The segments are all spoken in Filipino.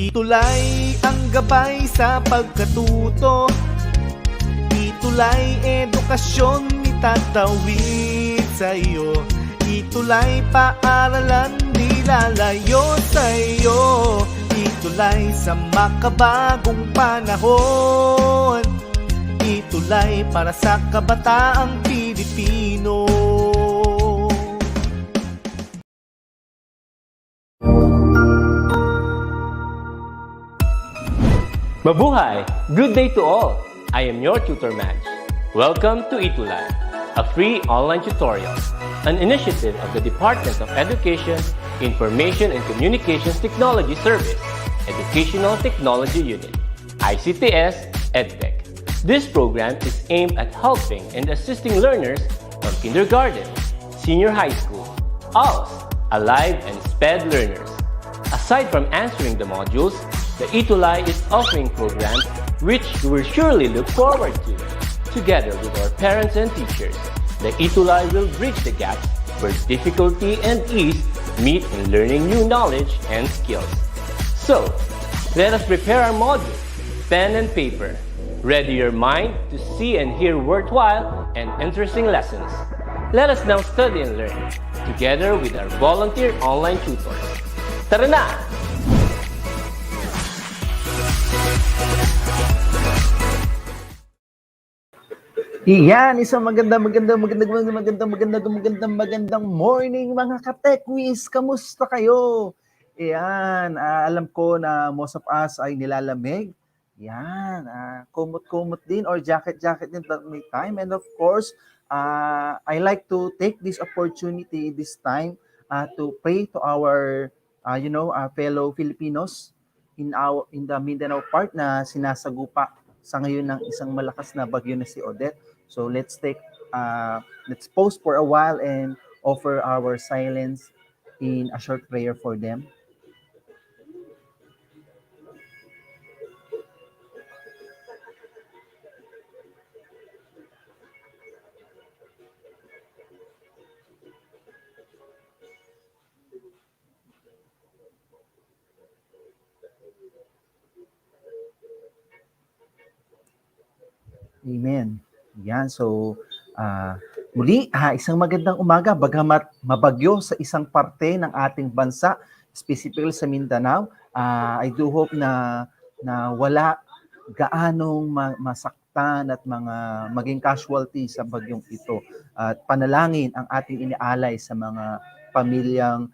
ETUlay ang gabay sa pagkatuto. ETUlay edukasyon itatawid sa iyo. ETUlay paaralan nilalayo sa iyo. ETUlay sa makabagong panahon. ETUlay para sa kabataang Pilipino. Mabuhay! Good day to all! I am your tutor Max. Welcome to ETUlay, a free online tutorial, an initiative of the Department of Education, Information and Communications Technology Service, Educational Technology Unit, ICTS EdTech. This program is aimed at helping and assisting learners from kindergarten, senior high school, ALS, Alive, and SPED learners. Aside from answering the modules, the ETUlay is offering programs which you will surely look forward to. Together with our parents and teachers, the ETUlay will bridge the gaps where difficulty and ease meet in learning new knowledge and skills. So, let us prepare our modules, pen and paper. Ready your mind to see and hear worthwhile and interesting lessons. Let us now study and learn, together with our volunteer online tutors. Tara na! Iyan, isang magandang morning mga ka-techwiz. Kamusta kayo? Iyan, alam ko na most of us ay nilalamig. Yan, kumot-kumot din or jacket-jacket din at may time. And of course, I like to take this opportunity this time to pray to our, fellow Filipinos in the Mindanao part na sinasagupa sa ngayon ng isang malakas na bagyo na si Odette. So let's pause for a while and offer our silence in a short prayer for them. Amen. Yan, so muli, isang magandang umaga, bagamat mabagyo sa isang parte ng ating bansa, specifically sa Mindanao. I do hope na wala gaanong masaktan at maging casualty sa bagyong ito. At panalangin ang ating inialay sa mga pamilyang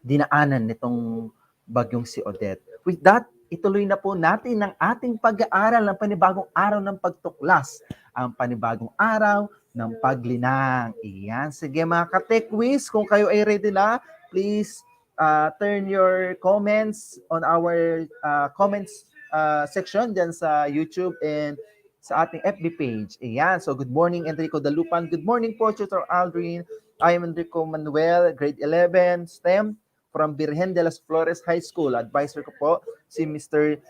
dinaanan nitong bagyong si Odette. With that, ituloy na po natin ang ating pag-aaral ng panibagong araw ng pagtuklas, ang panibagong araw ng paglinang. Iyan, sige mga ka-techwiz, kung kayo ay ready na, please turn your comments on our comments section dyan sa YouTube and sa ating FB page. Iyan, so good morning Enrico Dalupan, good morning po Tutor Aldrin, I am Enrico Manuel, grade 11, STEM, from Virgen de las Flores High School. Advisor ko po si Mr.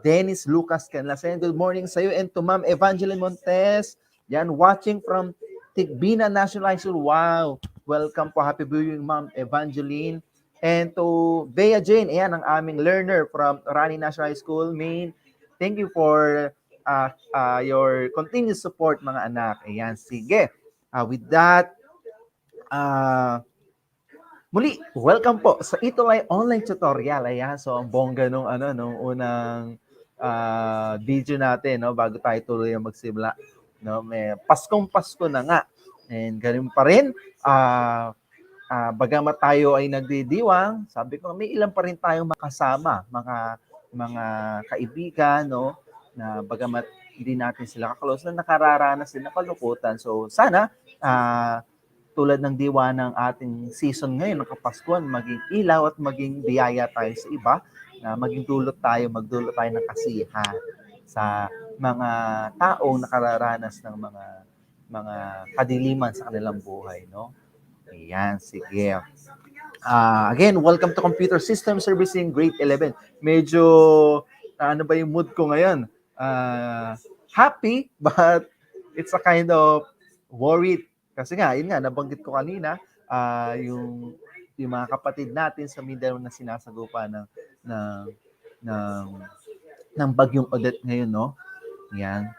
Dennis Lucas Canlasen. Good morning sa iyo. And to Ma'am Evangeline Montes, yan, watching from Tigbina National High School. Wow! Welcome po. Happy viewing, Ma'am Evangeline. And to Bea Jane, ayan, ang aming learner from Rani National High School, Maine. Thank you for your continued support, mga anak. Ayan, sige. With that, muli, welcome po sa ETUlay online tutorial. Ayan, so ang bongga nung unang video natin, no, bago tayo tuloy magsimula, no, may Pasko na nga. And ganun pa rin, bagamat tayo ay nagdidiwang, sabi ko may ilan pa rin tayong makasama, mga kaibigan, no, na bagamat hindi natin sila kaklose, na nakararanas din ng kalungkutan. So sana tulad ng diwa ng ating season ngayon ng Kapaskuhan, maging ilaw at maging biyaya tayo sa iba, na magdulot tayo ng kasiyahan sa mga taong nakararanas ng mga kadiliman sa kanilang buhay, no? Ayan, sige. Again, welcome to Computer System Servicing Grade 11. Medyo, ano ba yung mood ko ngayon? Happy, but it's a kind of worried. Kasi nga, yun nga, nabanggit ko kanina, yung mga kapatid natin sa Mindanao na sinasagupa ng ng ng ng bagyong Odette ngayon, no? Yan.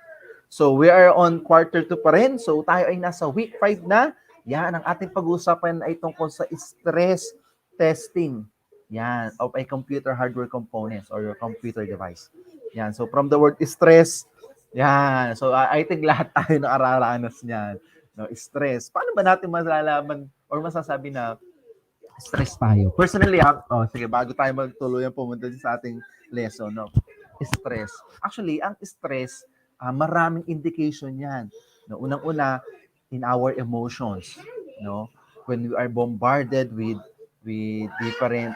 So, we are on quarter 2 pa rin. So, tayo ay nasa week 5 na. Yan, ang ating pag-uusapan ay tungkol sa stress testing. Yan, of a computer hardware components or your computer device. Yan, so from the word stress, yan. So, I think lahat tayo nakararanas niyan. No, stress. Paano ba natin malalaman or masasabi na stress tayo? Personally, sige, bago tayo magtuluyan pumunta sa ating lesson, no? Stress. Actually, ang stress, maraming indication yan. No, unang-una, in our emotions, no? When we are bombarded with different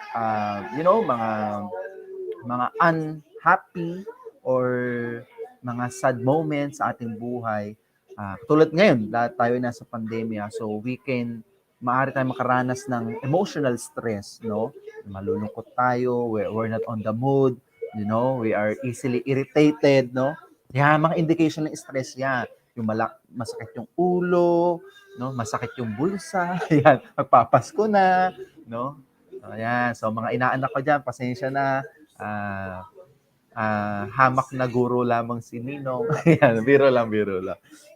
mga unhappy or mga sad moments sa ating buhay. Tulad ngayon, lahat tayo nasa pandemya, so maaari tayong makaranas ng emotional stress, no? Malulungkot tayo, we're not on the mood, we are easily irritated, no? Yan, mga indication ng stress yan. Yung masakit yung ulo, no? Masakit yung bulsa, yan, magpapasko na, no? Ayan, so mga inaanak ko dyan, pasensya na, hamak na guro lamang si Ninong. Yan, biro lang.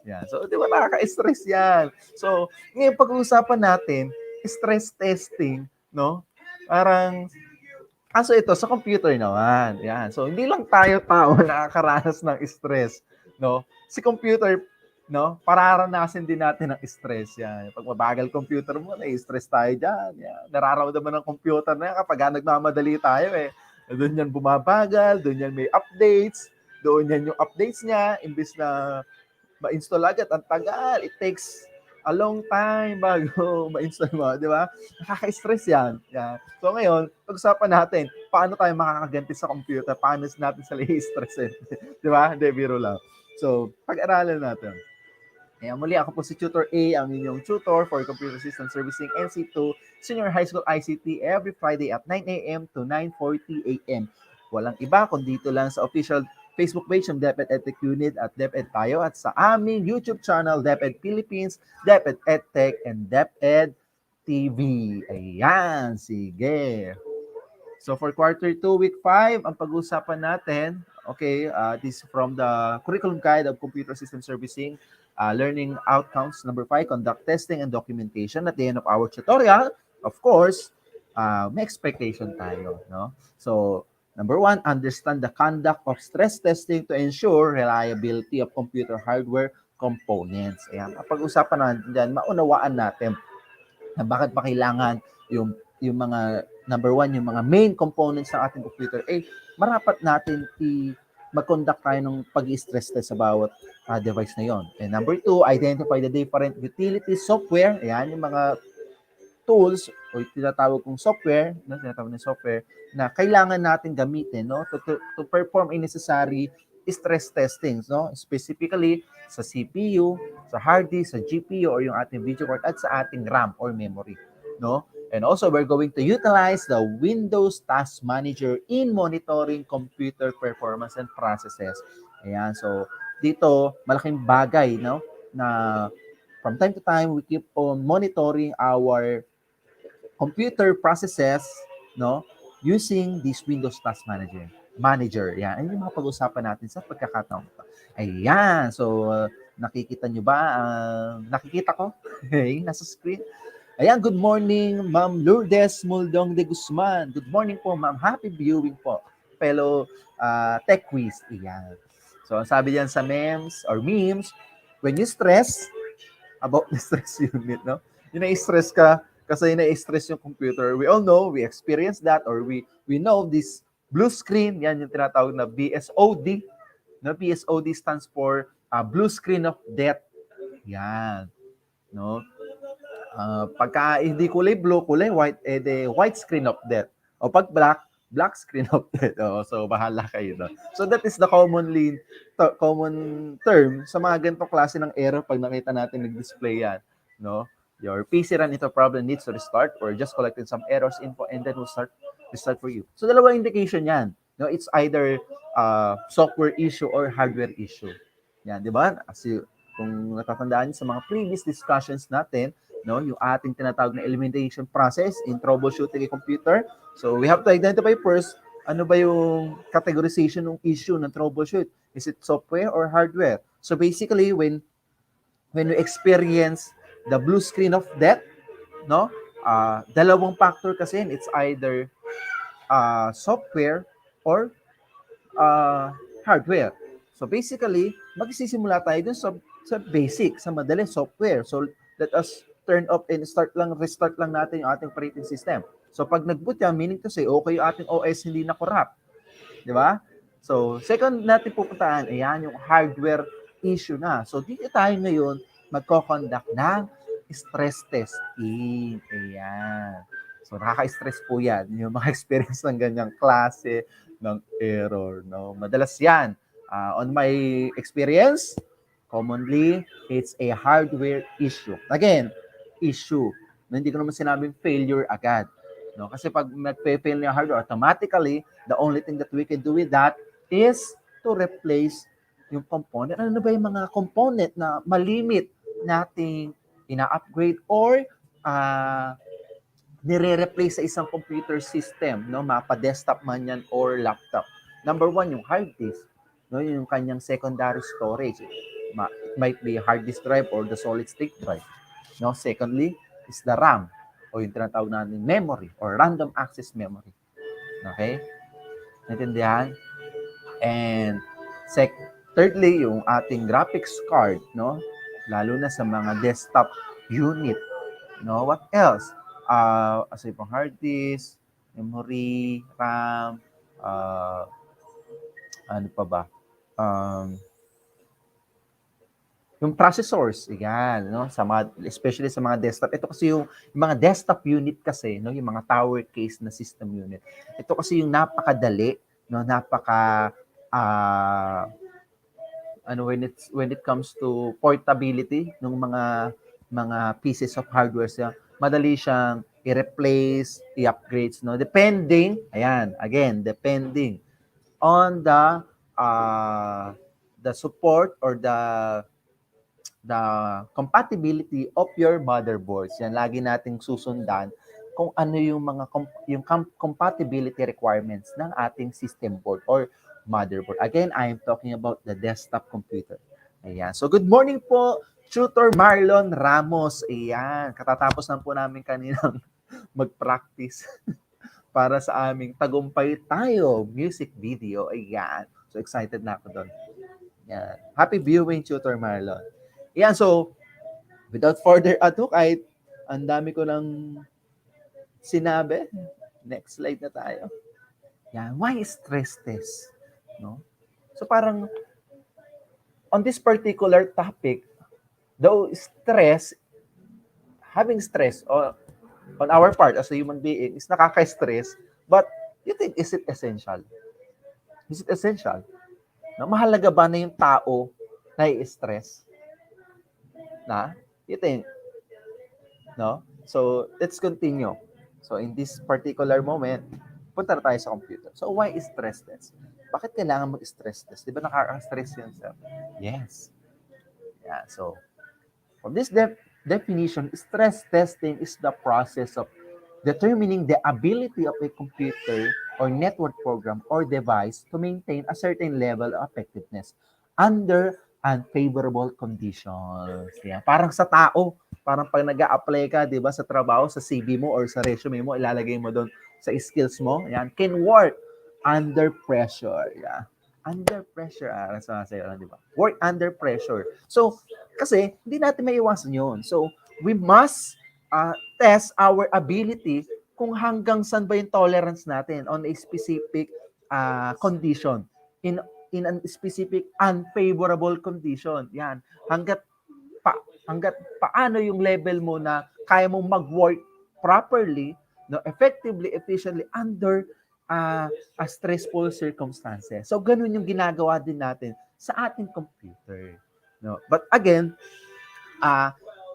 Yan. So, di ba nakaka-stress yan? So, ngayon pag-uusapan natin, stress testing, no? Parang, kaso ito, sa computer naman. Yan. So, hindi lang tayo tao nakakaranas ng stress, no? Si computer, no? Pararanasin din natin ng stress. Yan. Pag mabagal computer mo, na-stress tayo dyan. Yan. Nararamdaman ng computer na yan kapag nagmamadali tayo eh. Doon yan bumabagal, doon yan may updates, doon yan yung updates niya, imbis na ma-install agad, ang tagal. It takes a long time bago ma-install mo, di ba? Nakaka-stress yan. Yeah. So ngayon, pag-usapan natin, paano tayo makakaganti sa computer, paano natin sila i-stress. Di ba? Hindi, biro lang. So, pag-aralan natin. Muli, ako po si Tutor A, ang inyong tutor for Computer System Servicing NC2 Senior High School ICT every Friday at 9 a.m. to 9:40 a.m. Walang iba kung dito lang sa official Facebook page ng DepEd Edtech Unit at DepEd tayo at sa aming YouTube channel, DepEd Philippines, DepEd Edtech, and DepEd TV. Ayan, sige. So for quarter 2, week 5, ang pag-uusapan natin, okay, this is from the Curriculum Guide of Computer System Servicing. Learning outcomes, number 5, conduct testing and documentation. At the end of our tutorial, of course, may expectation tayo, no? So, number 1, understand the conduct of stress testing to ensure reliability of computer hardware components. Ayan, pag-usapan natin dyan, maunawaan natin na bakit pa kailangan yung mga, number 1, yung mga main components ng ating computer, marapat natin mag-conduct tayo ng pag-stress test sa bawat device na yon. And number 2, identify the different utility software. Ayan, yung mga tools o tinatawag kong software, na kailangan natin gamitin, no, to perform a necessary stress testings, no, specifically sa CPU, sa hard disk, sa GPU, or yung ating video card, at sa ating RAM or memory, no? And also, we're going to utilize the Windows Task Manager in monitoring computer performance and processes. Ayan, so dito, malaking bagay, no, na from time to time, we keep on monitoring our computer processes, no, using this Windows Task Manager. Yan, ayun yung mga pag-usapan natin sa pagkakataon. Ayan, so nakikita nyo ba? Nakikita ko? Hey, nasa screen. Ayan, good morning, Ma'am Lourdes Muldong de Guzman. Good morning po, Ma'am. Happy viewing po. Fellow tech quiz. Ayan. So, ang sabi diyan sa memes, when you stress about the stress unit, no? Yun na-stress ka kasi na-stress yung computer. We all know, we experience that, or we know this blue screen, yan yung tinatawag na BSOD. No? BSOD stands for blue screen of death. Yan. No? Pagka hindi kulay blue, kulay white, the white screen of death. O pag black screen of death. So bahala kayo doon. So that is the common term sa mga ganitong klase ng error pag nakita natin nag-display yan. No? Your PC ran into problem, needs to restart, or just collected some errors info and then will restart for you. So dalawang indication yan. No, it's either software issue or hardware issue. Yan, di ba? Kasi kung natatandaan sa mga previous discussions natin, no, yung ating tinatawag na elimination process in troubleshooting a computer. So we have to identify first ano ba yung categorization ng issue ng troubleshoot? Is it software or hardware? So basically, when we experience the blue screen of death, no? Dalawang factor kasi yun. It's either software or hardware. So basically, magsisimula tayo dun sa basic, sa madali, software. So let us turn off and restart lang natin yung ating operating system. So pag nag-boot yan, meaning to say, okay yung ating OS hindi na corrupt. Di ba? So second natin pupuntaan, ayan yung hardware issue na. So dito tayo ngayon magko-conduct ng stress testing. Ayan. So nakaka-stress po yan, yung mga experience ng ganyang klase ng error. No? Madalas yan. On my experience, commonly, it's a hardware issue. Again, issue. No, hindi ko naman sinabing failure agad. No? Kasi pag nag-fail na yung hardware, automatically, the only thing that we can do with that is to replace yung component. Ano ba yung mga component na malimit nating ina-upgrade or nire-replace sa isang computer system, no? Mapa-desktop man yan or laptop. Number one, yung hard disk, no? Yung kanyang secondary storage. It might be hard disk drive or the solid state drive. No? Secondly, is the RAM o yung tinatawag natin memory or random access memory. Okay? Naintindihan? And thirdly, yung ating graphics card, no? Lalo na sa mga desktop unit. No? What else? Aside from hard disk, memory, RAM, ano pa ba? Yung processors, yan, no? Especially sa mga desktop. Ito kasi yung mga desktop unit kasi, no? Yung mga tower case na system unit. Ito kasi yung napakadali, no? When it comes to portability ng mga pieces of hardware siya, madali siyang i-replace, i-upgrades, no? Depending on the support or the compatibility of your motherboards. Yan lagi nating susundan kung ano yung mga compatibility requirements ng ating system board or motherboard. Again, I am talking about the desktop computer. Ayan. So good morning po, Tutor Marlon Ramos. Ayan. Katatapos lang po namin kaninang mag-practice para sa aming Tagumpay Tayo music video. Ayan. So excited na ako doon. Ayan. Happy viewing, Tutor Marlon. Ayan. So without further ado, kahit ang dami ko nang sinabi, next slide na tayo. Yan, why stress test? No? So parang on this particular topic, though having stress on our part as a human being is nakaka-stress, but you think, is it essential? Is it essential? No? Mahalaga ba na yung tao na i-stress? You think? No? So, let's continue. So, in this particular moment, punta na tayo sa computer. So, why is stress test? Bakit kailangan mag-stress test? Di ba nakaka-stress yun, sir? Yes. Yeah, so, from this definition, stress testing is the process of determining the ability of a computer or network program or device to maintain a certain level of effectiveness under unfavorable conditions. Yeah. Parang sa tao, parang pag nag-a-apply ka, di ba, sa trabaho, sa CV mo or sa resume mo, ilalagay mo doon sa skills mo, yan, can work under pressure. Yeah. Under pressure, di ba? Work under pressure. So, kasi, hindi natin maiwasan yun. So, we must test our ability kung hanggang saan ba yung tolerance natin on a specific condition. In a specific unfavorable condition. Yan. Hanggat paano yung level mo na kaya mong mag-work properly, no, effectively, efficiently under a stressful circumstances. So ganun yung ginagawa din natin sa ating computer. No? But again,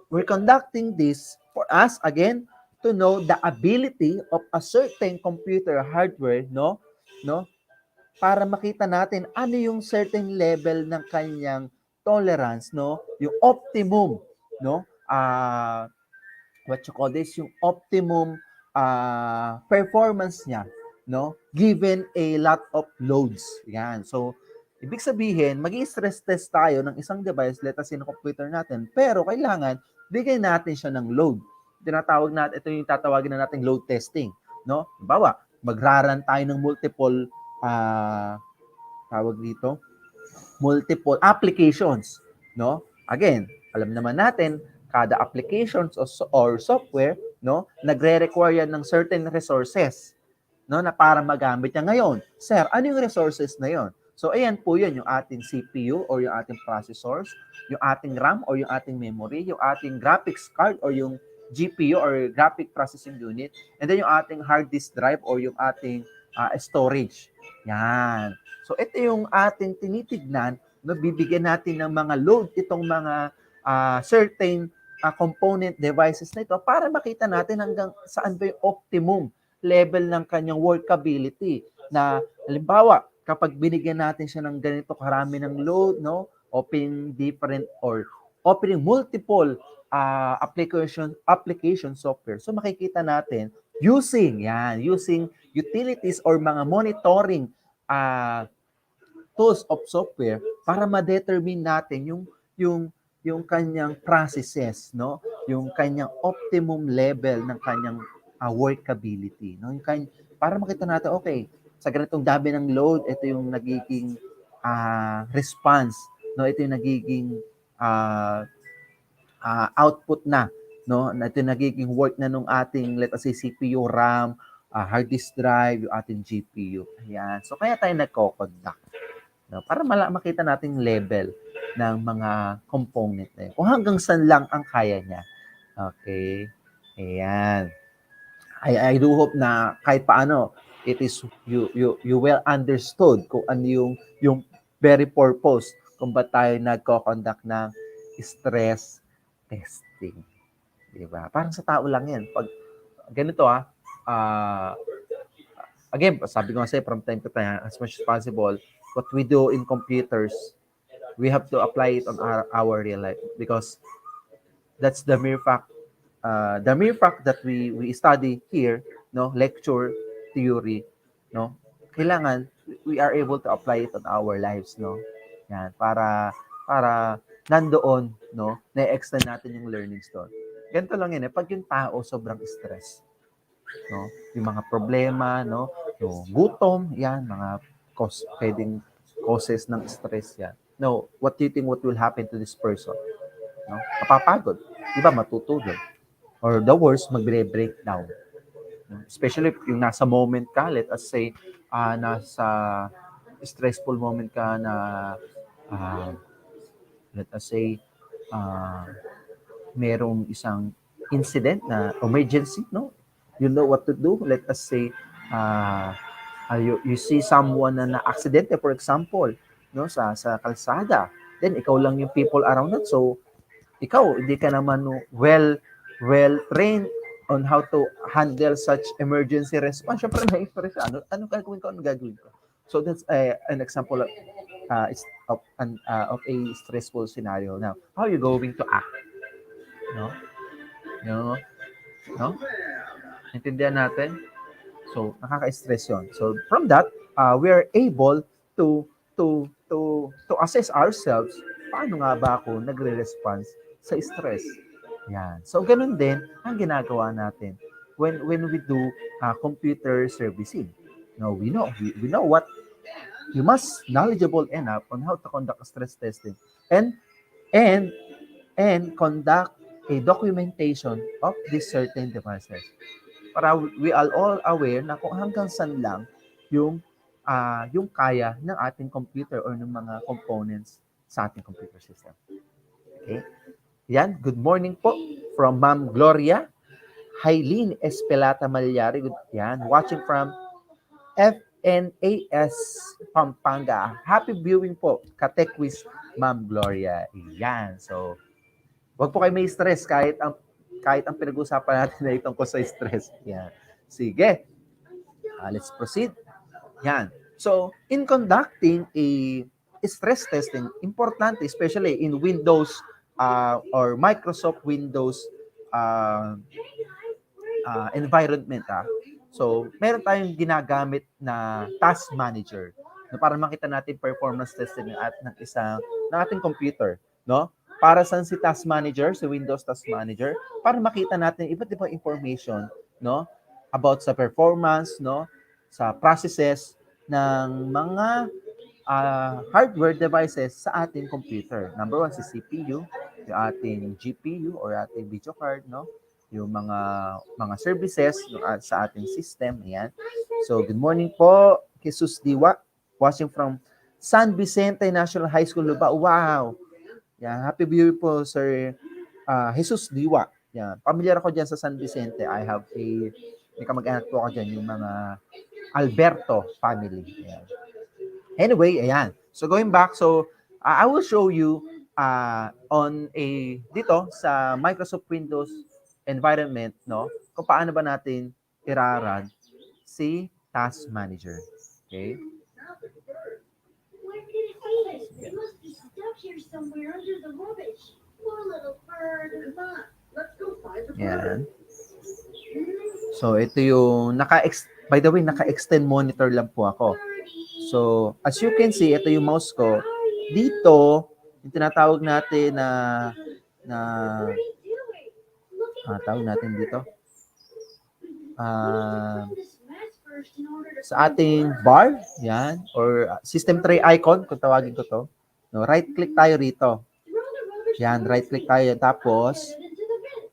we're conducting this for us again to know the ability of a certain computer hardware, no, para makita natin ano yung certain level ng kanyang tolerance, no? Yung optimum, no? What you call this? Yung optimum performance niya, no? Given a lot of loads. Yan. So, ibig sabihin, mag-stress test tayo ng isang device, let us say na computer natin, pero kailangan bigyan natin siya ng load. Tinatawag natin, ito yung tatawagin na nating load testing, no? Halimbawa, magraran tayo ng multiple tawag dito, multiple applications, no? Again, alam naman natin, kada applications or software, no, nagre-require yan ng certain resources, no, na para magamit niya ngayon. Sir, ano yung resources na yon? So, ayan po yun, yung ating CPU or yung ating processors, yung ating RAM or yung ating memory, yung ating graphics card or yung GPU or graphic processing unit, and then yung ating hard disk drive or yung ating storage. Yan. So, ito yung ating tinitignan, no, bibigyan natin ng mga load itong mga certain component devices na ito para makita natin hanggang saan ba yung optimum level ng kanyang workability. Na halimbawa, kapag binigyan natin siya ng ganito karami ng load, no, opening different or opening multiple application software. So makikita natin using utilities or mga monitoring tools of software para ma-determine natin yung kanyang processes, no? Yung kanyang optimum level ng kanyang workability, no? Para makita natin, okay, sa ganitong dami ng load, ito yung nagiging response, no? Ito yung nagiging output na, no? Ito yung nagiging work na nung ating, let us say, CPU, RAM, hard disk drive, yung ating GPU. Ayan. So, kaya tayo nagko-conduct. No? Para makita natin level ng mga component na yun. Kung hanggang saan lang ang kaya niya. Okay. Ayan. I do hope na kahit paano, it is you well understood kung ano yung very purpose kung ba't tayo nagko-conduct ng stress testing. Diba? Parang sa tao lang yan. Pag ganito again, sabi ko kasi from time to time, as much as possible, what we do in computers, we have to apply it on our real life because that's the mere fact that we study here, no, lecture, theory, no, kailangan we are able to apply it on our lives, no, yan, para nandoon, no, na-extend natin yung learnings doon. Ganito lang yun, pag yung tao sobrang stress, no, yung mga problema, no, yung gutom, yan, mga pwedeng causes ng stress yan. No, what do you think what will happen to this person? No, mapapagod, di ba, matutulog, or the worst, magbre-breakdown. Especially yung nasa moment ka, let us say, nasa stressful moment ka na, let us say, merong isang incident na emergency, no? You know what to do. Let us say, you see someone na na-aksidente, for example, no, sa kalsada. Then, ikaw lang yung people around that. So, ikaw, hindi ka naman well trained on how to handle such emergency response. Siyempre, na-express ano gagawin ko? So, that's an example of a stressful scenario. Now, how are you going to act? No? Intindihan natin? So, nakaka-stress yun. So, from that, we are able to assess ourselves, paano nga ba ako nagre-response sa stress? Yan. So, ganun din ang ginagawa natin when we do computer servicing. No, we know what you must knowledgeable enough on how to conduct stress testing and conduct a documentation of these certain devices. Para we are all aware na kung hanggang saan lang yung kaya ng ating computer or ng mga components sa ating computer system. Okay? Yan, good morning po from Ma'am Gloria Hailin Espelata Malyari. Yan, watching from FNAS Pampanga. Happy viewing po, Katekwiz Ma'am Gloria. Yan, so wag po kayo may stress kahit ang pinag-usapan natin na itong ko sa stress. Yan. Sige. Let's proceed. Yan. So, in conducting a stress testing, importante, especially in Windows or Microsoft Windows environment, So, meron tayong ginagamit na task manager no, para makita natin performance testing ng ating computer, no? Para saan si task manager, si Windows task manager, para makita natin iba't ibang information, no, about sa performance, no, sa processes ng mga hardware devices sa ating computer. Number one, si CPU, yung ating GPU or ating video card, no? Yung mga services no, sa ating system. Ayan. So, good morning po, Jesus Diwa, watching from San Vicente National High School, Lubao. Wow! Yan, happy viewing po, Sir Jesus Diwa. Yan, familiar ako dyan sa San Vicente. May kamag-anak po ako dyan, yung mga Alberto family. Ayan. Anyway, ayan. So going back, I will show you dito sa Microsoft Windows environment, no, kung paano ba natin iraran si Task Manager. Okay? It must be stuck here somewhere under the rubbish. Poor little bird. Come on, let's go find the bird. Yan. So ito yung by the way, naka-extend monitor lang po ako. So, as you can see, ito yung mouse ko. Dito, yung tinatawag natin tawag natin dito. Sa ating bar, yan, or system tray icon, kung tawagin ko to. No, right-click tayo rito. Yan, right-click tayo. Tapos,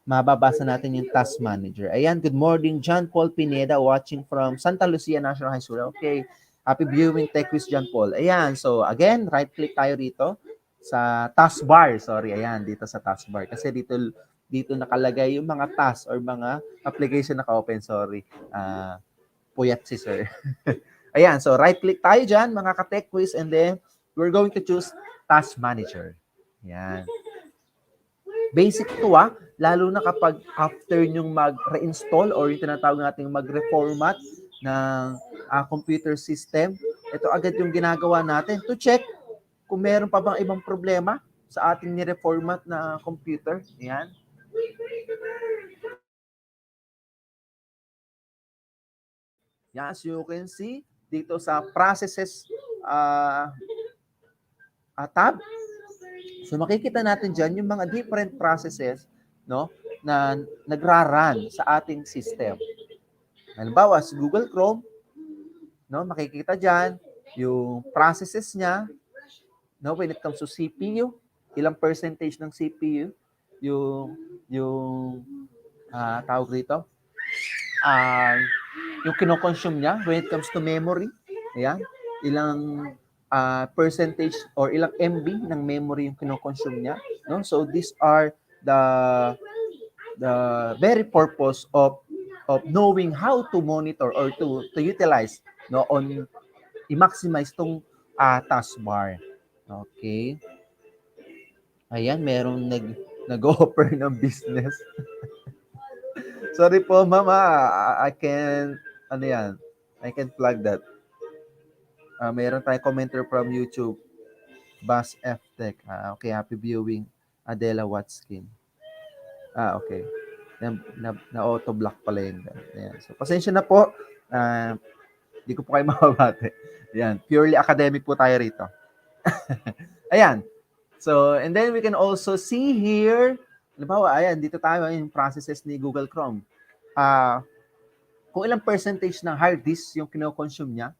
mababasa natin yung task manager. Ayan, good morning, John Paul Pineda, watching from Santa Lucia National High School. Okay. Happy viewing, Tech Quiz John Paul. Ayan, so again, right-click tayo rito sa taskbar. Sorry, ayan, dito sa taskbar. Kasi dito nakalagay yung mga task or mga application naka-open. Sorry, puyat si sir. Ayan, so right-click tayo dyan, mga ka-Tech Quiz, and then we're going to choose Task Manager. Ayan. Basic to lalo na kapag after nyong mag-reinstall or yung tinatawag natin mag-reformat ng computer system, ito agad yung ginagawa natin to check kung meron pa bang ibang problema sa ating ni-reformat na computer. Ayan. Yan, as you can see, dito sa processes tab, so makikita natin dyan yung mga different processes, no, na nagra-run sa ating system. Halimbawa, sa Google Chrome, no, makikita dyan yung processes niya, no, when it comes to CPU, ilang percentage ng CPU, yung tawag rito, yung kinoconsume niya when it comes to memory, ayan, ilang percentage or ilang MB ng memory yung kinoconsume niya, no? So these are the very purpose of knowing how to monitor or to utilize, no, on i-maximize tong taskbar. Okay. Ayan, merong nag-offer ng business. Sorry po, mama. I can plug that. Meron tayong commenter from YouTube. Bas F Tech. Okay, happy viewing. Adela Watskin. Okay. Na-auto-block pala yun. Ayan. So, pasensya na po. Hindi ko po kayo mababate. Ayan. Purely academic po tayo rito. Ayan. So, and then we can also see here, halimbawa, ayan, dito tayo yung processes ni Google Chrome. Kung ilang percentage ng hard disk yung kino-consume niya.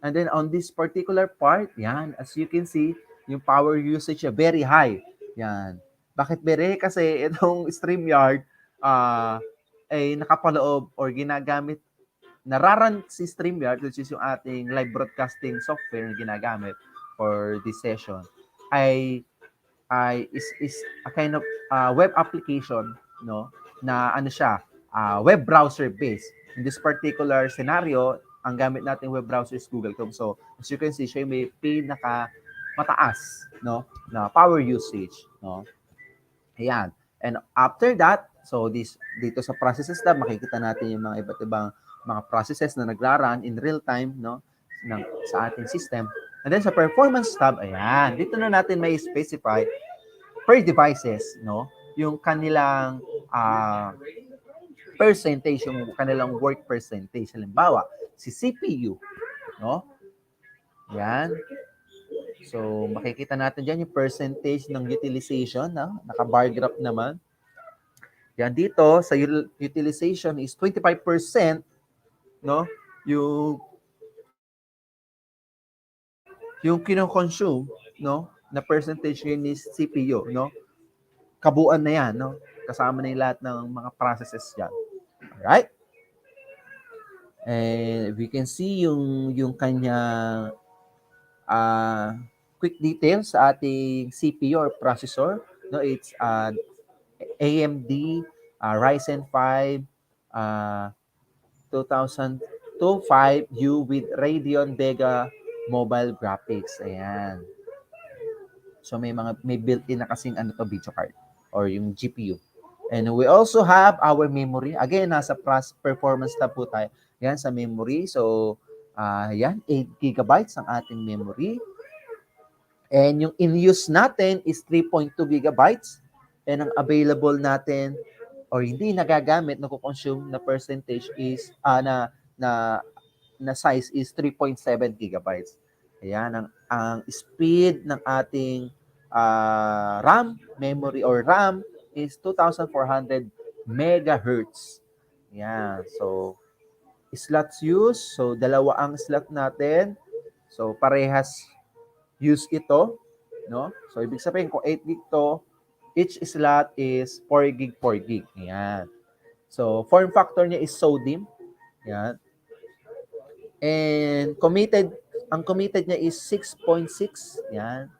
And then on this particular part, yan, as you can see, yung power usage very high. Yan. Bakit very? Kasi itong StreamYard ay nakapaloob or ginagamit, nararan si StreamYard, which is yung ating live broadcasting software na ginagamit for this session, is a kind of web application, no, na ano siya, web browser based. In this particular scenario, ang gamit nating web browser is Google Chrome. So, as you can see, siya may pinaka mataas, no, na power usage, no. Ayan. And after that, so dito sa processes tab, makikita natin yung mga iba't ibang mga processes na nagra-run in real time, no, sa ating system. And then sa performance tab, ayan, dito na natin may specify per devices, no, yung kanilang percentage, yung kanilang work percentage. Halimbawa, si CPU, no? Yan. So, makikita natin dyan yung percentage ng utilization, no? Naka-bar graph naman. Yan dito, sa utilization is 25%, no? Yung kino-consume, no? Na percentage yun is CPU, no? Kabuuan na yan, no? Kasama na yung lahat ng mga processes dyan. Alright? And we can see yung kanyang quick details sa ating CPU or processor. No, it's AMD Ryzen 5 2025U with Radeon Vega mobile graphics. Ayan. So may built-in na kasing video card or yung GPU. And we also have our memory. Again, nasa performance tab po tayo. Yan sa memory. So yan, 8 gigabytes ang ating memory. And yung in-use natin is 3.2 gigabytes. And ang available natin or hindi nagagamit, nako-consume na percentage is na size is 3.7 gigabytes. Ayan, ang speed ng ating RAM, memory or RAM is 2,400 megahertz. Ayan, so slots use. So, dalawa ang slot natin. So, parehas use ito. No? So, ibig sabihin, kung 8 gig to, each slot is 4 gig, 4 gig. Ayan. So, form factor niya is sodium. Ayan. And ang committed niya is 6.6. Yan.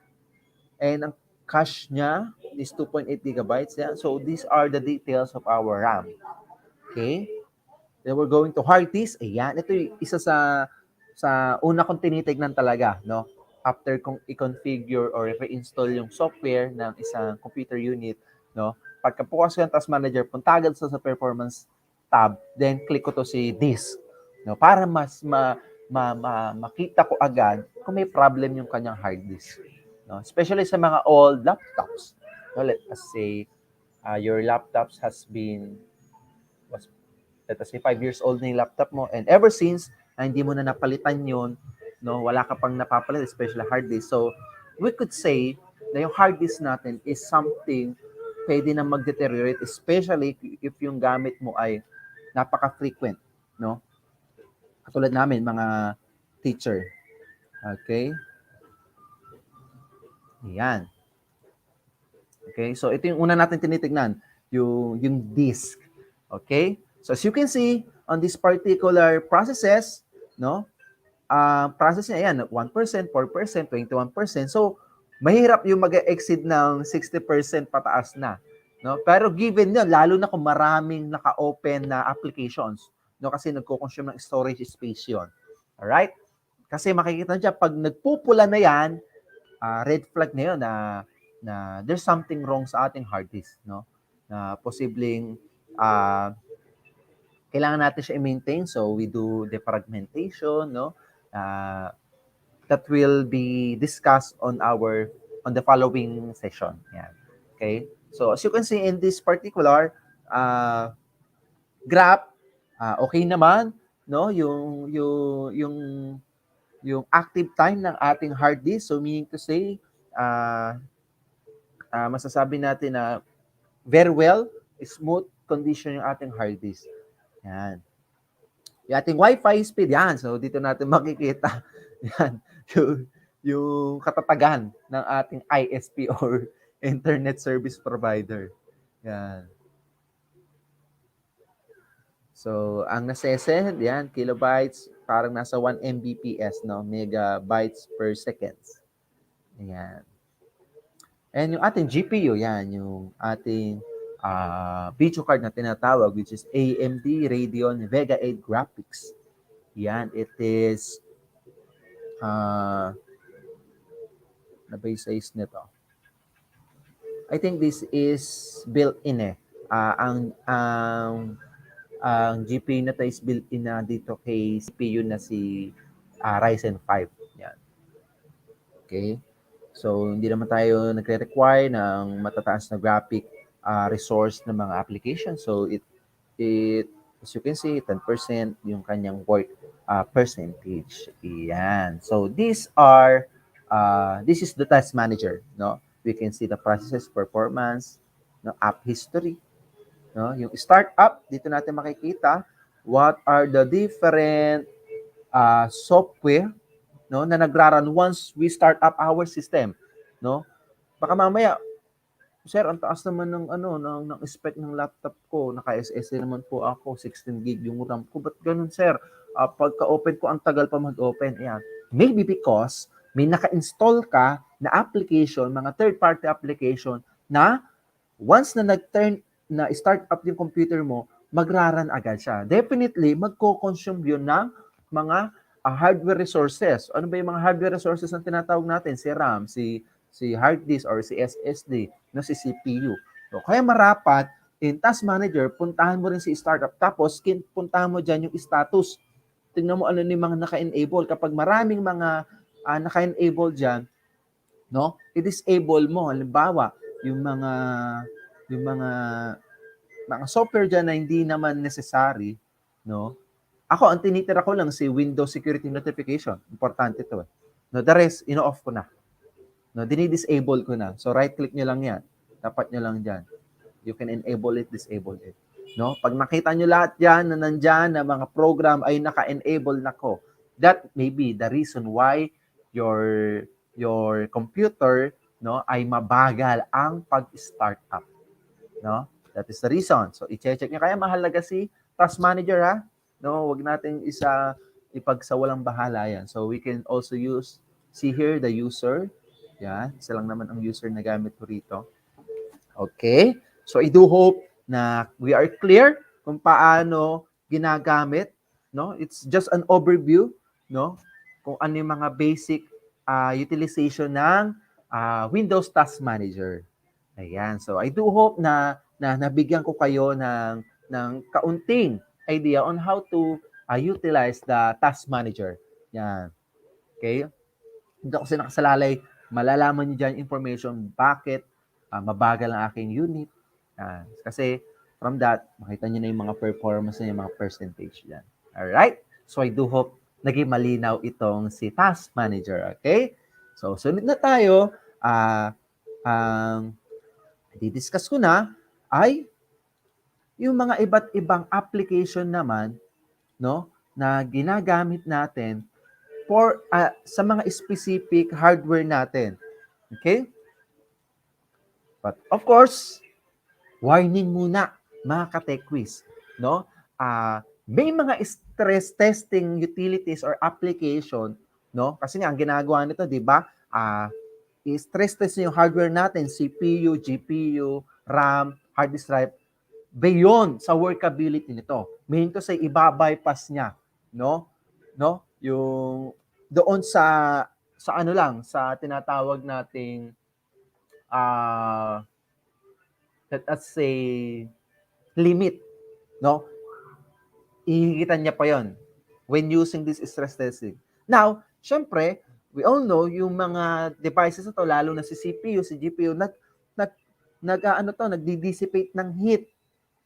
And ang cache niya is 2.8 gigabytes. Yan. So, these are the details of our RAM. Okay? Then we're going to hard disk. Ayan. Ito yung isa sa una kong tinitignan talaga, no? After kong i-configure or i-install yung software ng isang computer unit, no? Pagka-focus ko ng task manager, punta agad sa performance tab, then click ko to si disk. No, para mas makita ko agad kung may problem yung kanyang hard disk. No, especially sa mga old laptops. No, let us say your laptops let us say 5 years old na yung laptop mo, and ever since hindi mo na napalitan yun, no, wala ka pang napapalit, especially hard disk. So we could say na yung hard disk natin is something pwede na mag-deteriorate, especially if yung gamit mo ay napaka-frequent, no? Katulad namin, mga teacher. Okay? Yan. Okay? So, ito yung una natin tinitignan, yung disk. Okay? So, as you can see, on this particular processes, no? Process niya, ayan, 1%, 4%, 21%. So, mahirap yung mag-exceed ng 60% pataas na. No? Pero given yun, lalo na kung maraming naka-open na applications, no, kasi nagko-consume ng storage space yun. Alright? Kasi makikita niya, pag nagpupula na yan, red flag na yun na there's something wrong sa ating hard disk, no? Na posibleng kailangan natin siya i-maintain. So, we do defragmentation, no? That will be discussed on the following session. Yan. Okay? So, as you can see in this particular graph, okay naman, no, yung active time ng ating hard disk. So meaning to say, masasabi natin na very well, smooth condition yung ating hard disk. Yan. Yung ating Wi-Fi speed, yan. So dito natin makikita yan, yung katatagan ng ating ISP or Internet Service Provider. Yan. So, ang nasesend, yan, kilobytes, parang nasa 1 Mbps, no? Megabytes per seconds. Ayan. And yung ating GPU, yan, yung ating video card na tinatawag, which is AMD Radeon Vega 8 Graphics. Yan, it is na base size nito. I think this is built-in eh. Ang GPU na ito is built-in na dito kay CPU na si Ryzen 5. Yan. Okay? So, hindi naman tayo nagre-require ng matataas na graphic resource ng mga application. So, it, as you can see, 10% yung kanyang work percentage. Iyan. So this is the task manager, no? We can see the processes, performance, no, app history, no? Yung startup, dito natin makikita what are the different software, no, na nagraran once we start up our system, no? Baka mamaya, sir, ang taas naman ng ng spec ng laptop ko. Naka-SSD naman po ako, 16 gig yung RAM ko. Ba't ganun, sir? Pagka-open ko, ang tagal pa mag-open. Ayan. Maybe because may naka-install ka na application, mga third-party application na once na start up yung computer mo, magraran agad siya. Definitely, magko-consume yun ng mga hardware resources. Ano ba yung mga hardware resources na tinatawag natin? Si RAM, si hard disk or si SSD, no, si CPU. So, kaya marapat, in Task Manager, puntahan mo rin si startup. Tapos, puntahan mo dyan yung status. Tingnan mo ano yung mga naka-enable. Kapag maraming mga naka-enable dyan, no, i-disable mo. Halimbawa, yung mga yung mga software dyan na hindi naman necessary, no? Ako, ang tinitira ko lang si Windows Security Notification. Importante to. No, the rest, ino-off ko na. No, dinidisable ko na. So, right-click nyo lang yan. Tapat nyo lang dyan. You can enable it, disable it. No? Pag nakita nyo lahat yan na nandyan na mga program ay naka-enable na ko, that may be the reason why your computer, no, ay mabagal ang pag-start up. No? That is the reason. So, i-check nyo. Kaya mahalaga si Task Manager, ha? No, wag nating ipagsawalang bahala yan. So, we can also see here the user. Yan. Isa lang naman ang user na gamit ko rito. Okay? So, I do hope na we are clear kung paano ginagamit. No? It's just an overview, no? Kung ano yung mga basic utilization ng Windows Task Manager. Ayan. So, I do hope na nabigyan ko kayo ng kaunting idea on how to utilize the Task Manager. Yan. Okay? Hindi ako nakasalalay. Malalaman niyo dyan information bakit mabagal ang aking unit. Kasi from that, makita niyo na yung mga performance na yung mga percentage dyan. Alright? So, I do hope naging malinaw itong si Task Manager. Okay? So, sunod na tayo. Di-discuss ko na ay yung mga iba't ibang application naman, no, na ginagamit natin for sa mga specific hardware natin. Okay? But of course, warning muna mga ka-tech quiz, no? May mga stress testing utilities or application, no? Kasi nga ang ginagawa nito, 'di ba? I-stress test yung hardware natin, CPU, GPU, RAM, hard disk drive, beyond sa workability nito. Meaning to say, iba-bypass niya, no? No? Yung doon sa ano lang, sa tinatawag nating let us say limit, no? Ihigitan niya pa 'yon when using this stress testing. Now, syempre, we all know yung mga devices na to, lalo na si CPU, si GPU, nagdi-dissipate ng heat,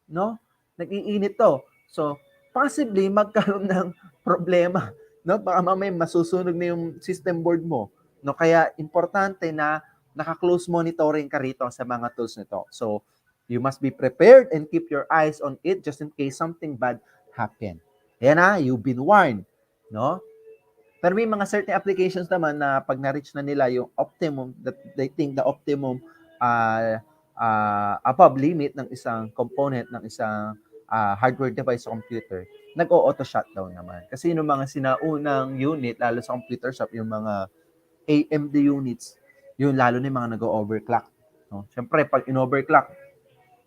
no? Nag-iinit to. So, possibly magkaroon ng problema, no? Baka mamaya masusunog na yung system board mo, no? Kaya importante na naka-close monitoring ka rito sa mga tools nito. So, you must be prepared and keep your eyes on it just in case something bad happen. Ayan na, you've been warned, no? Pero may mga certain applications naman na pag na-reach na nila yung optimum, that they think the optimum above limit ng isang component ng isang hardware device sa computer, nag-o-auto shutdown naman. Kasi yung mga sinaunang unit, lalo sa computer shop, yung mga AMD units, yun lalo na yung mga nag-overclock. No? Siyempre, pag in-overclock,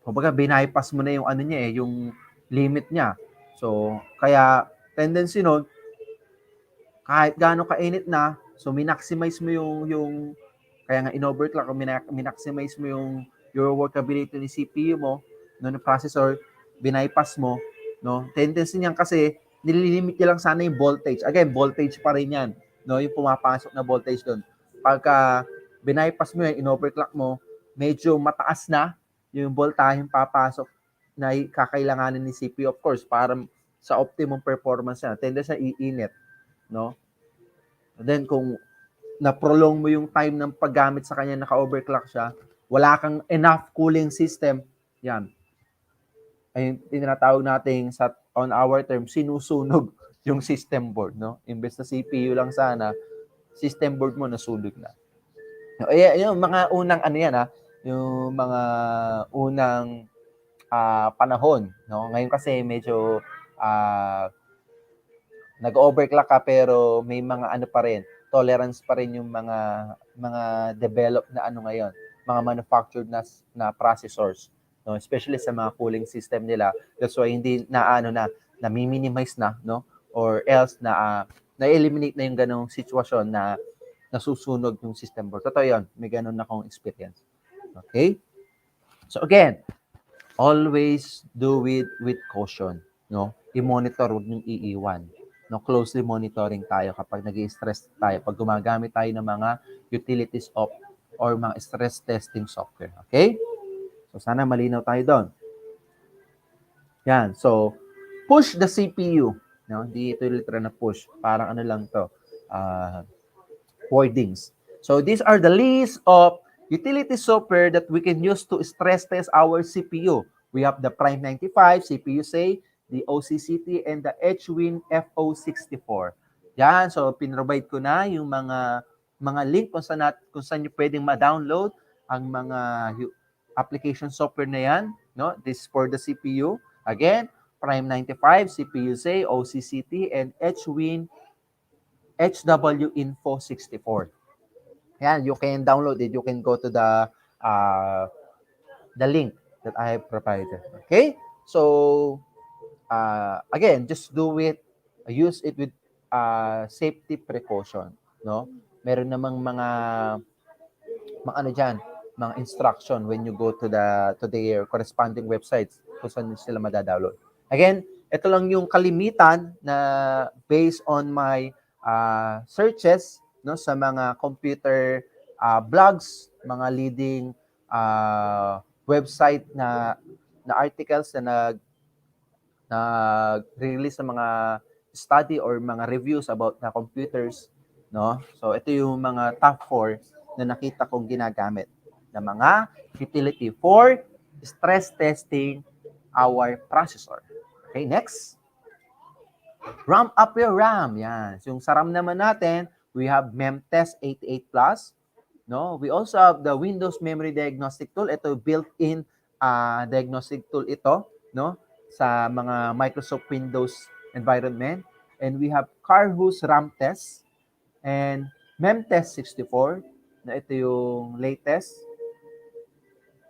kumbaga bypass mo na yung ano niya yung limit niya. So, kaya tendency nun, kahit gaano kainit na, so minaximize mo yung kaya nga in-overclock, minaximize mo your workability ni CPU mo, no, ng processor, bypass mo, no? Tendency niyan kasi nililimit niya lang sana yung voltage. Again, voltage pa rin yan, no? Yung pumapasok na voltage doon. Pagka bypass mo yan, in-overclock mo, medyo mataas na yung voltage yung papasok na kakailanganin ni CPU, of course, para sa optimum performance niya. Tendency siya iinit, no? And then kung na-prolong mo yung time ng paggamit sa kanya, naka-overclock siya, wala kang enough cooling system, yan. Ay tinatawag nating sa on our term, sinusunog yung system board, no? Imbes na CPU lang sana, system board mo nasunog na. Yung mga unang ano yan, yung mga unang panahon, no? Ngayon kasi medyo nag-overclock ka pero may mga ano pa rin, tolerance pa rin yung mga developed na ano ngayon, mga manufactured na processors, no? Especially sa mga cooling system nila. That's why hindi na-minimize na, no? Or else na-eliminate na yung ganong sitwasyon na nasusunog yung system board. Totoo yun, may ganon na akong experience. Okay? So again, always do it with caution, no? I-monitor, huwag niyong iiwan. No, closely monitoring tayo kapag nag-i-stress tayo, pag gumagamit tayo ng mga utilities of or mga stress testing software. Okay? So, sana malinaw tayo doon. Yan. So, push the CPU. No? Hindi ito literal na push. Parang ano lang to. Wordings. So, these are the list of utility software that we can use to stress test our CPU. We have the Prime 95, CPU say, the OCCT, and the HWin FO64. Yan, so pinrovide ko na yung mga link kung saan nyo pwedeng ma-download ang mga application software na yan, no? This is for the CPU. Again, Prime 95, CPU say, OCCT, and HWin HWinfo64. Yan, you can download it. You can go to the link that I have provided. Okay? So, again, just do it, use it with safety precaution, no? Meron namang mga ano diyan, mga instruction when you go to their corresponding websites kung saan sila madadownload. Again, ito lang yung kalimitan na based on my searches, no, sa mga computer blogs, mga leading website na articles na nag-release ng mga study or mga reviews about na computers, no? So ito yung mga top 4 na nakita kong ginagamit na mga utility for stress testing our processor. Okay, next. Ramp up your RAM. Yan. So, yung sa RAM naman natin, we have MemTest 88+. No? We also have the Windows Memory Diagnostic Tool. Ito built-in diagnostic tool ito, no? Sa mga Microsoft Windows environment. And we have Carhus RAM Test and MemTest 64. Na ito yung latest.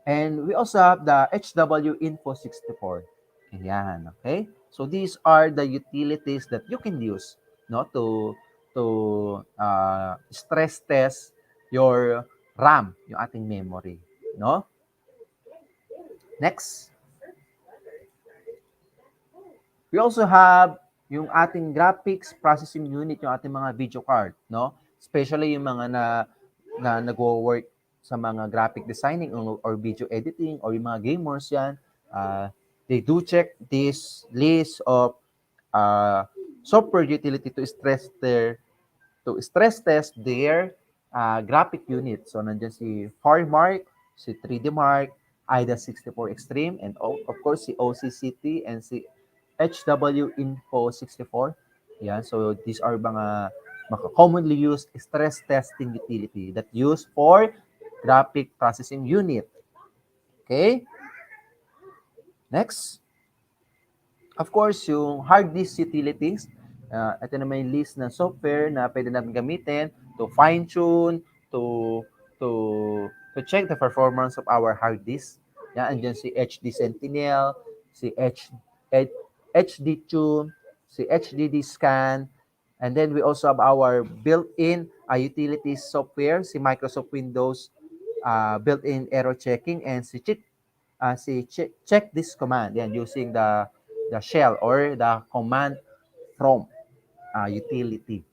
And we also have the HWinfo 64. Ayan, okay? So these are the utilities that you can use, no, to stress test your RAM, yung ating memory, no? Next. We also have yung ating graphics processing unit, yung ating mga video card, no? Especially yung mga na nagwo-work sa mga graphic designing or video editing or yung mga gamers yan, they do check this list of software utility to stress test their graphic unit. So nandiyan si FarMark, si 3D Mark, IDA64 Extreme, and of course si OCCT and si HWinfo64. Yan, so these are mga commonly used stress testing utility that used for graphic processing unit. Okay? Next. Of course, yung hard disk utilities. Ito naman yung list ng software na pwede natin gamitin to fine-tune, to check the performance of our hard disk. Yan, andyan si HD Sentinel, si HD Tune, si HDD Scan, and then we also have our built-in utilities software, si Microsoft Windows built-in error checking, and si check this command, yan, using the shell or the command from utility.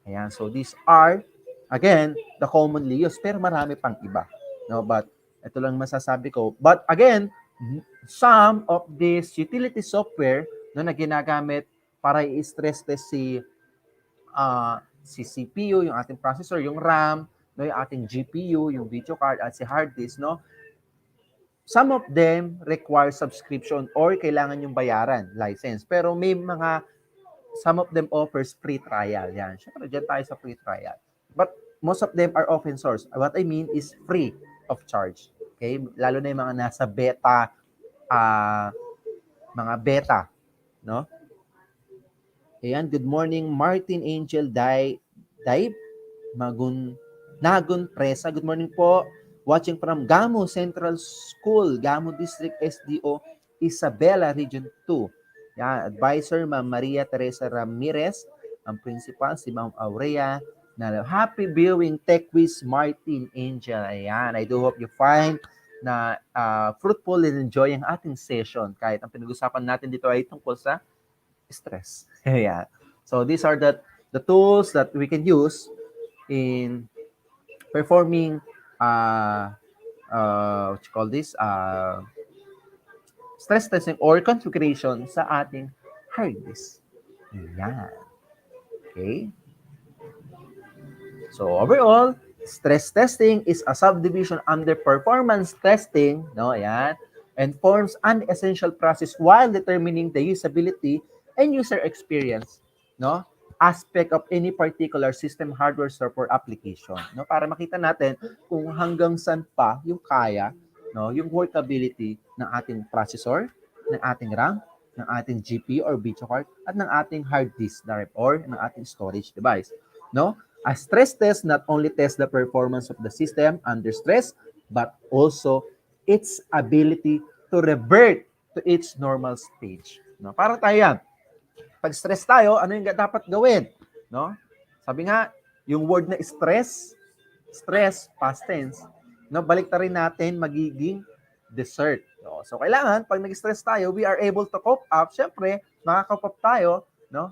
Ayan, so these are, again, the commonly used, pero marami pang iba. No? But ito lang masasabi ko. But again, some of this utility software no, na ginagamit para i-stress test si CPU, yung ating processor, yung RAM, no, yung ating GPU, yung video card, at si hard disk, no, some of them require subscription or kailangan yung bayaran, license. Pero may some of them offers free trial. Yan. Siyempre, dyan tayo sa free trial. But most of them are open source. What I mean is free of charge. Okay? Lalo na yung mga nasa beta, mga beta, no? Ayan, good morning, Martin Angel Daib Nagun Presa. Good morning po. Watching from Gamo Central School, Gamo District SDO, Isabela Region 2. Yan, advisor, Ma'am Maria Teresa Ramirez. Ang principal, si Ma'am Aurea. Happy viewing, Tech Quiz, Martin Angel. Ayan, I do hope you find na fruitful and enjoy ang ating session. Kahit ang pinag-usapan natin dito ay tungkol sa stress. Yeah. So these are the tools that we can use in performing what you call this stress testing or configuration sa ating hard disk. Yeah. Okay. So overall, stress testing is a subdivision under performance testing, no? Ayan, and forms an essential process while determining the usability and user experience, no, aspect of any particular system, hardware, software application, no, para makita natin kung hanggang saan pa yung kaya, no, yung workability ng ating processor, ng ating RAM, ng ating GPU or video card, at ng ating hard disk drive or ng ating storage device, no. A stress test not only tests the performance of the system under stress, but also its ability to revert to its normal stage, no. Para tayo yan. Pag stress tayo, ano yung dapat gawin? No? Sabi nga, yung word na stress, past tense, no, balik na rin natin magiging desert. No? So, kailangan, pag nag-stress tayo, we are able to cope up. Siyempre, makaka-cope up tayo, no?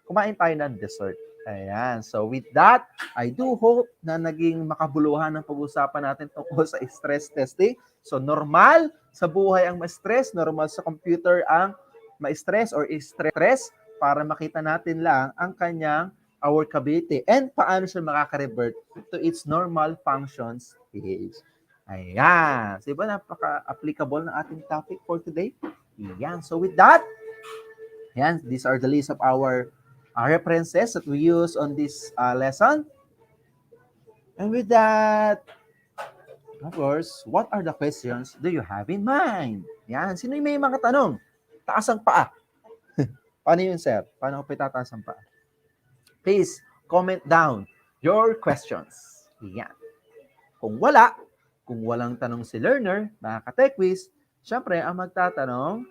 Kumain tayo ng dessert. Ayan. So, with that, I do hope na naging makabuluhan ng pag-usapan natin tungkol sa stress testing. So, normal sa buhay ang ma-stress, normal sa computer ang ma-stress or stress para makita natin lang ang kanyang workability and paano siya makaka-revert to its normal functions stage. Ayan. So, diba napaka-applicable ng ating topic for today? Ayan. So, with that, ayan, these are the list of our references that we use on this lesson. And with that, of course, what are the questions do you have in mind? Yan, sino yung may mga tanong? Taas ang paa. Paano yun, sir? Paano ko pitataas ang paa? Please, comment down your questions. Yan. Kung walang tanong si learner, mga ka-tech-quiz, syempre, ang magtatanong,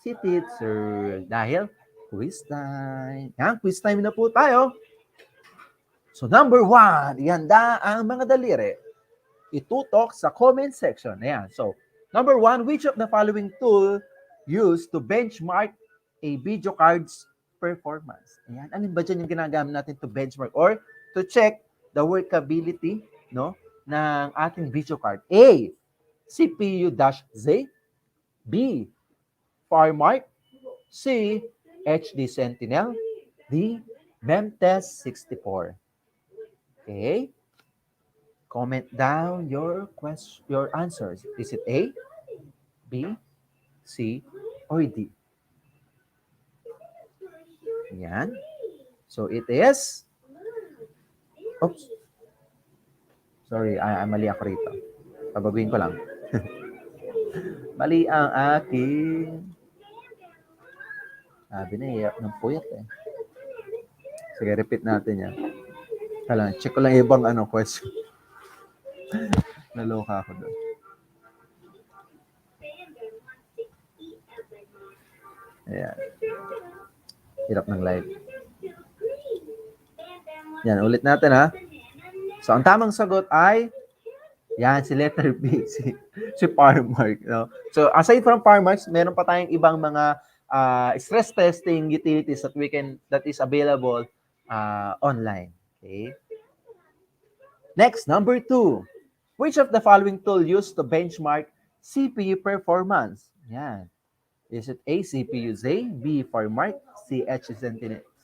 si teacher. Dahil, quiz time. Yan, quiz time na po tayo. So, number 1, ihanda ang mga daliri. Itutok sa comment section. Ayan. So, number 1, which of the following tool used to benchmark a video card's performance? Ayan. Alin ba dyan yung ginagamit natin to benchmark or to check the workability, no, ng ating video card? A, CPU-Z. B, FireMark. C, HD Sentinel. D, MEMTest 64. Okay? Comment down your answers. Is it A, B, C, or D? Yan. So it is... Oops. Sorry, mali ako rito. Pabaguhin ko lang. Mali ang aking... Sabi na, iyak ng puyat eh. Sige, repeat natin yan. Kailangan, check ko lang ibang question. Naloka ako doon. Ayan. Hirap ng live. Yan, ulit natin ha. So, ang tamang sagot ay yan, si letter B, si FireMark. No? So, aside from FireMarks, meron pa tayong ibang mga stress testing utilities that is available online. Okay? Next, number 2. Which of the following tool used to benchmark CPU performance. Yan. Is it A, CPU Z, B, Farmark, C,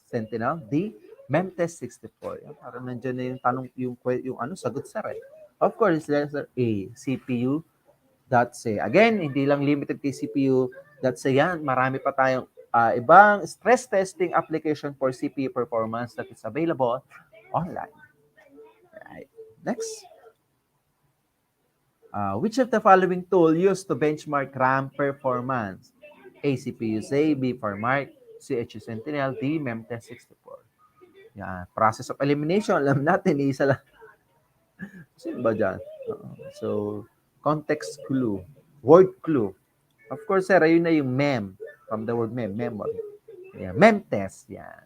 Sentinel, D, Memtest 64. Yan, parang nandiyan na yung tanong, yung ano, sagot sa right. Of course, it's letter A, CPU. That's it. Again, hindi lang limited kay CPU. That's it. Yan, marami pa tayong ibang stress testing application for CPU performance that is available online. Right. Next. Which of the following tool used to benchmark RAM performance? A, CPU Z, B, Farmark, C, Sentinel, D, Memtest 64. Yan. Process of elimination, alam natin, isa lang. Sino ba dyan? So, context clue, word clue. Of course, sir, ayun na yung from the word memory. Yeah, Memtest, yan.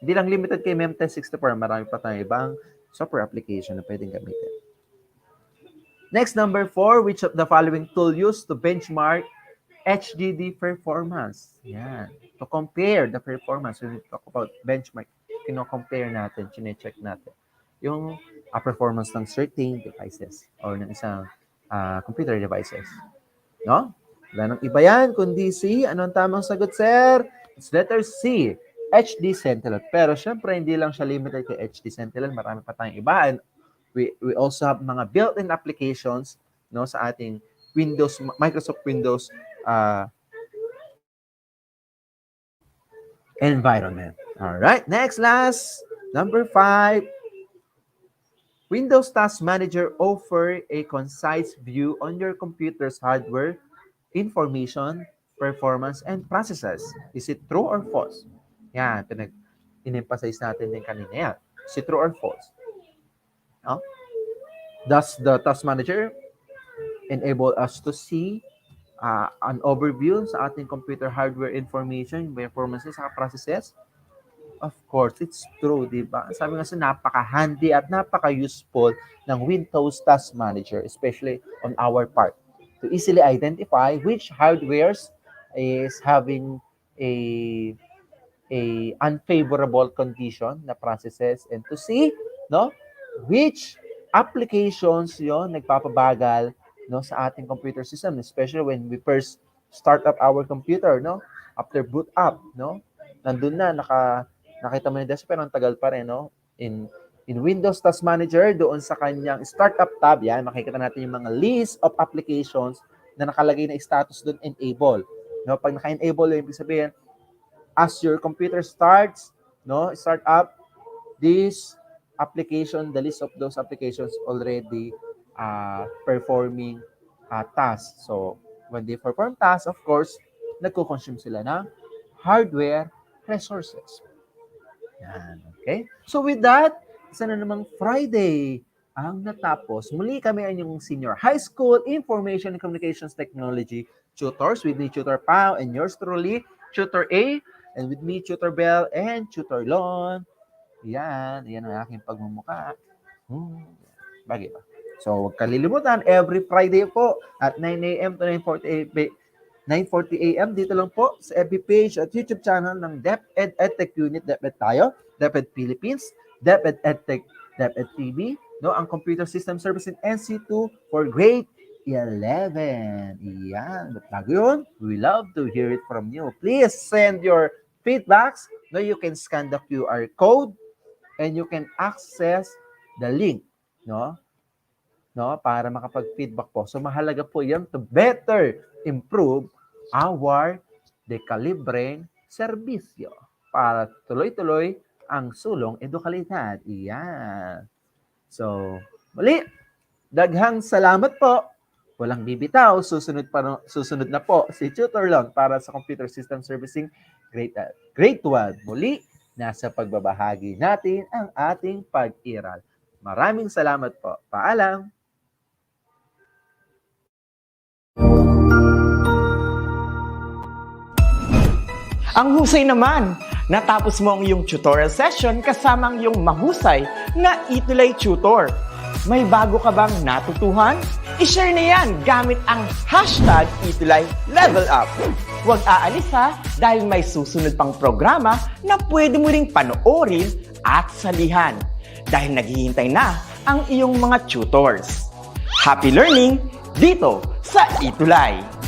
Hindi lang limited kay Memtest 64, marami pa tayong ibang software application na pwedeng gamitin. Next, number 4, which of the following tool used to benchmark HDD performance? Yan. To compare the performance, when we talk about benchmark, kino-compare natin, chine-check natin yung performance ng certain devices or ng isang computer devices. No? Wala nang iba yan, kundi C. Ano ang tamang sagot, sir? It's letter C, HD Sentinel. Pero syempre, hindi lang siya limited kay HD Sentinel. Marami pa tayong iba. And we also have mga built-in applications, no, sa ating Windows, Microsoft Windows environment. All right, next, last, number 5. Windows Task Manager offer a concise view on your computer's hardware, information, performance, and processes. Is it true or false? Yan, in-emphasize natin din kanina yan. Is it true or false? No? Does the Task Manager enable us to see an overview sa ating computer hardware information, performances, sa processes? Of course, it's true, di ba? Sabi nga sa napaka-handy at napaka-useful ng Windows Task Manager, especially on our part, to easily identify which hardwares is having a unfavorable condition na processes and to see, no, which applications yon nagpapabagal, no, sa ating computer system, especially when we first start up our computer, no, after boot up, no, nandun na, nakita mo ni Des, pero ang tagal pa rin, no? In Windows Task Manager, doon sa kanyang Startup tab, yan, makikita natin yung mga list of applications na nakalagay na status doon, enable. No? Pag naka-enable, yung ibig sabihin, as your computer starts, no, start up, this application, the list of those applications already performing tasks. So, when they perform tasks, of course, nagko-consume sila ng hardware resources. Yan, okay? So with that, isa na namang Friday ang natapos. Muli kami ang inyong Senior High School Information and Communications Technology tutors with me, Tutor Pao, and yours truly, Tutor A, and with me, Tutor Bell, and Tutor Lon. Yan ang aking pagmumuka. Bagay ba? So, huwag kalilimutan, every Friday po at 9 a.m. to 9:40 a.m. dito lang po sa FB page at YouTube channel ng DepEd EdTech Unit. DepEd tayo, DepEd Philippines, DepEd EdTech, DepEd TV, no, ang Computer System Service in NC2 for grade 11. Iyan. But bago yun, we love to hear it from you. Please send your feedbacks. No, you can scan the QR code and you can access the link, no, para makapag-feedback po. So, mahalaga po yan to better improve our dekalibreng serbisyo para tuloy-tuloy ang sulong edukalidad. Iyan. So, muli, daghang salamat po. Walang bibitaw. Susunod na po si Tutor Lon para sa Computer System Servicing Grade 12. Muli, nasa pagbabahagi natin ang ating pag-iral. Maraming salamat po. Paalam! Ang husay naman! Natapos mo ang iyong tutorial session kasama ang iyong mahusay na ETUlay tutor. May bago ka bang natutuhan? I-share na yan gamit ang hashtag #ETUlayLevelUp. Huwag aalis ha, dahil may susunod pang programa na pwede mo ring panoorin at salihan. Dahil naghihintay na ang iyong mga tutors. Happy learning dito sa ETUlay.